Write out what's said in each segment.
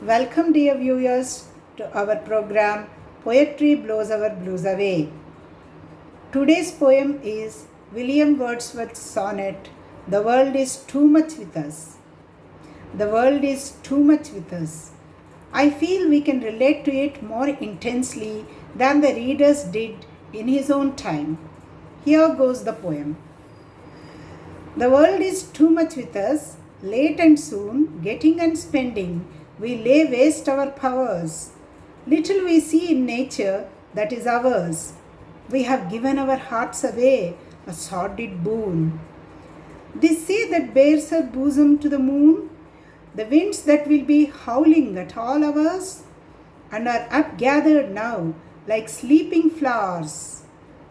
Welcome, dear viewers, to our program Poetry Blows Our Blues Away. Today's poem is William Wordsworth's sonnet, The World is Too Much with Us. The world is too much with us. I feel we can relate to it more intensely than the readers did in his own time. Here goes the poem. The world is too much with us, late and soon, getting and spending, we lay waste our powers. Little we see in nature that is ours. We have given our hearts away, a sordid boon. This sea that bears her bosom to the moon, the winds that will be howling at all hours, and are upgathered now like sleeping flowers.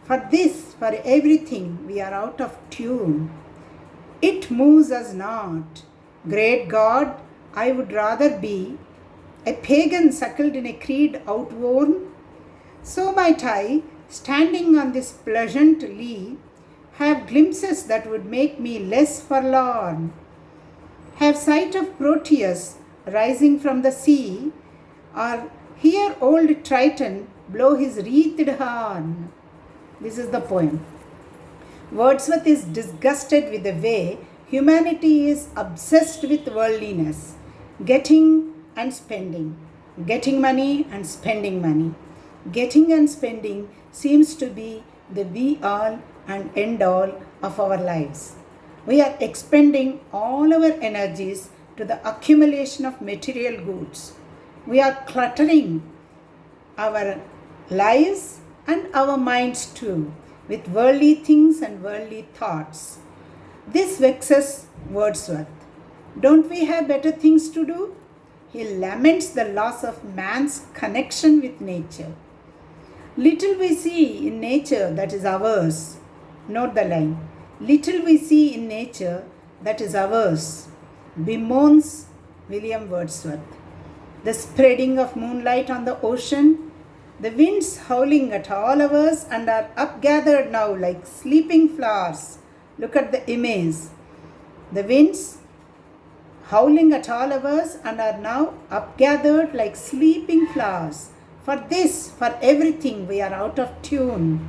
For this, for everything, we are out of tune. It moves us not. Great God, I would rather be a pagan suckled in a creed outworn. So might I, standing on this pleasant lea, have glimpses that would make me less forlorn. Have sight of Proteus rising from the sea, or hear old Triton blow his wreathed horn. This is the poem. Wordsworth is disgusted with the way humanity is obsessed with worldliness, getting and spending, getting money and spending money. Getting and spending seems to be the be all and end all of our lives. We are expending all our energies to the accumulation of material goods. We are cluttering our lives and our minds too with worldly things and worldly thoughts. This vexes Wordsworth. Don't we have better things to do? He laments the loss of man's connection with nature. Little we see in nature that is ours. Note the line. Little we see in nature that is ours, bemoans William Wordsworth. The spreading of moonlight on the ocean, the winds howling at all hours and are upgathered now like sleeping flowers. Look at the image. The winds howling at all hours and are now upgathered like sleeping flowers. For this, for everything, we are out of tune.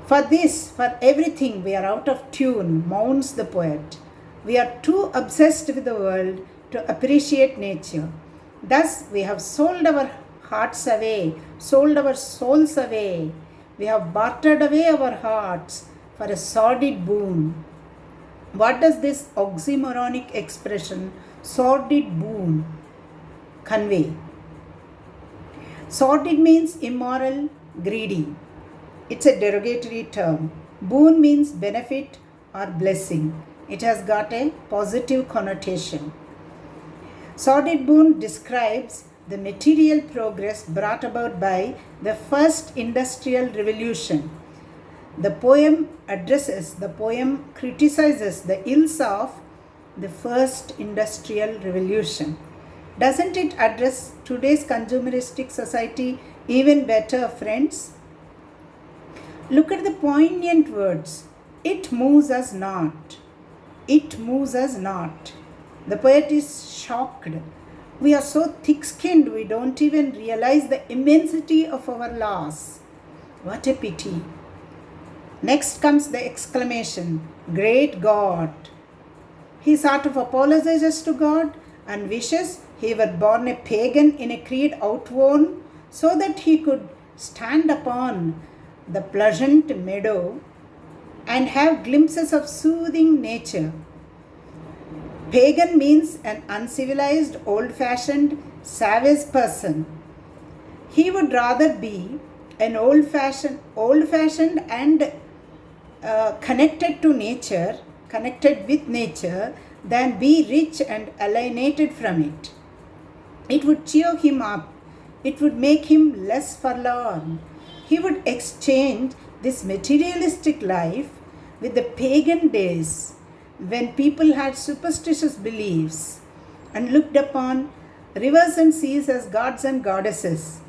For this, for everything, we are out of tune, mourns the poet. We are too obsessed with the world to appreciate nature. Thus, we have sold our hearts away, sold our souls away. We have bartered away our hearts for a sordid boon. What does this oxymoronic expression, sordid boon, convey? Sordid means immoral, greedy. It's a derogatory term. Boon means benefit or blessing. It has got a positive connotation. Sordid boon describes the material progress brought about by the first industrial revolution. The poem criticizes the ills of the first industrial revolution. Doesn't it address today's consumeristic society even better, friends? Look at the poignant words. It moves us not. It moves us not. The poet is shocked. We are so thick-skinned we don't even realize the immensity of our loss. What a pity. Next comes the exclamation, Great God. He sort of apologizes to God and wishes he were born a pagan in a creed outworn so that he could stand upon the pleasant meadow and have glimpses of soothing nature. Pagan means an uncivilized, old-fashioned, savage person. He would rather be an old-fashioned and connected to nature, connected with nature, than be rich and alienated from it. It would cheer him up. It would make him less forlorn. He would exchange this materialistic life with the pagan days when people had superstitious beliefs and looked upon rivers and seas as gods and goddesses.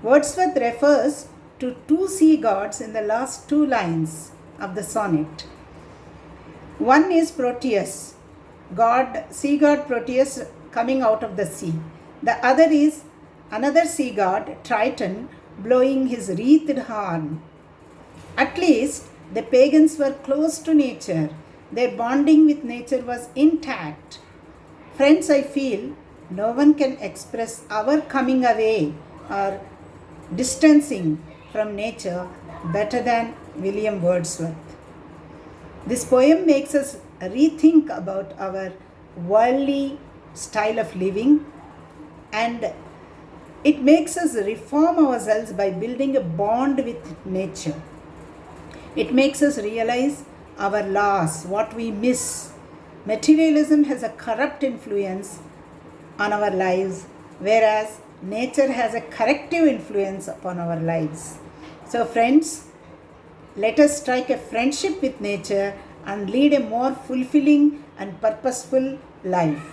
Wordsworth refers to two sea gods in the last two lines of the sonnet. One is Proteus. Sea god Proteus coming out of the sea. The other is another sea god, Triton, blowing his wreathed horn. At least the pagans were close to nature. Their bonding with nature was intact. Friends, I feel no one can express our coming away or distancing from nature better than William Wordsworth. This poem makes us rethink about our worldly style of living, and it makes us reform ourselves by building a bond with nature. It makes us realize our loss, what we miss. Materialism has a corrupt influence on our lives, whereas nature has a corrective influence upon our lives. So, friends, let us strike a friendship with nature and lead a more fulfilling and purposeful life.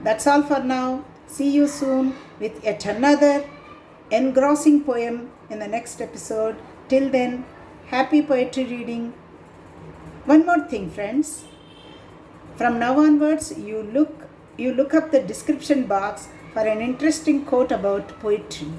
That's all for now. See you soon with yet another engrossing poem in the next episode. Till then, happy poetry reading. One more thing, friends. From now onwards, you look up the description box for an interesting quote about poetry.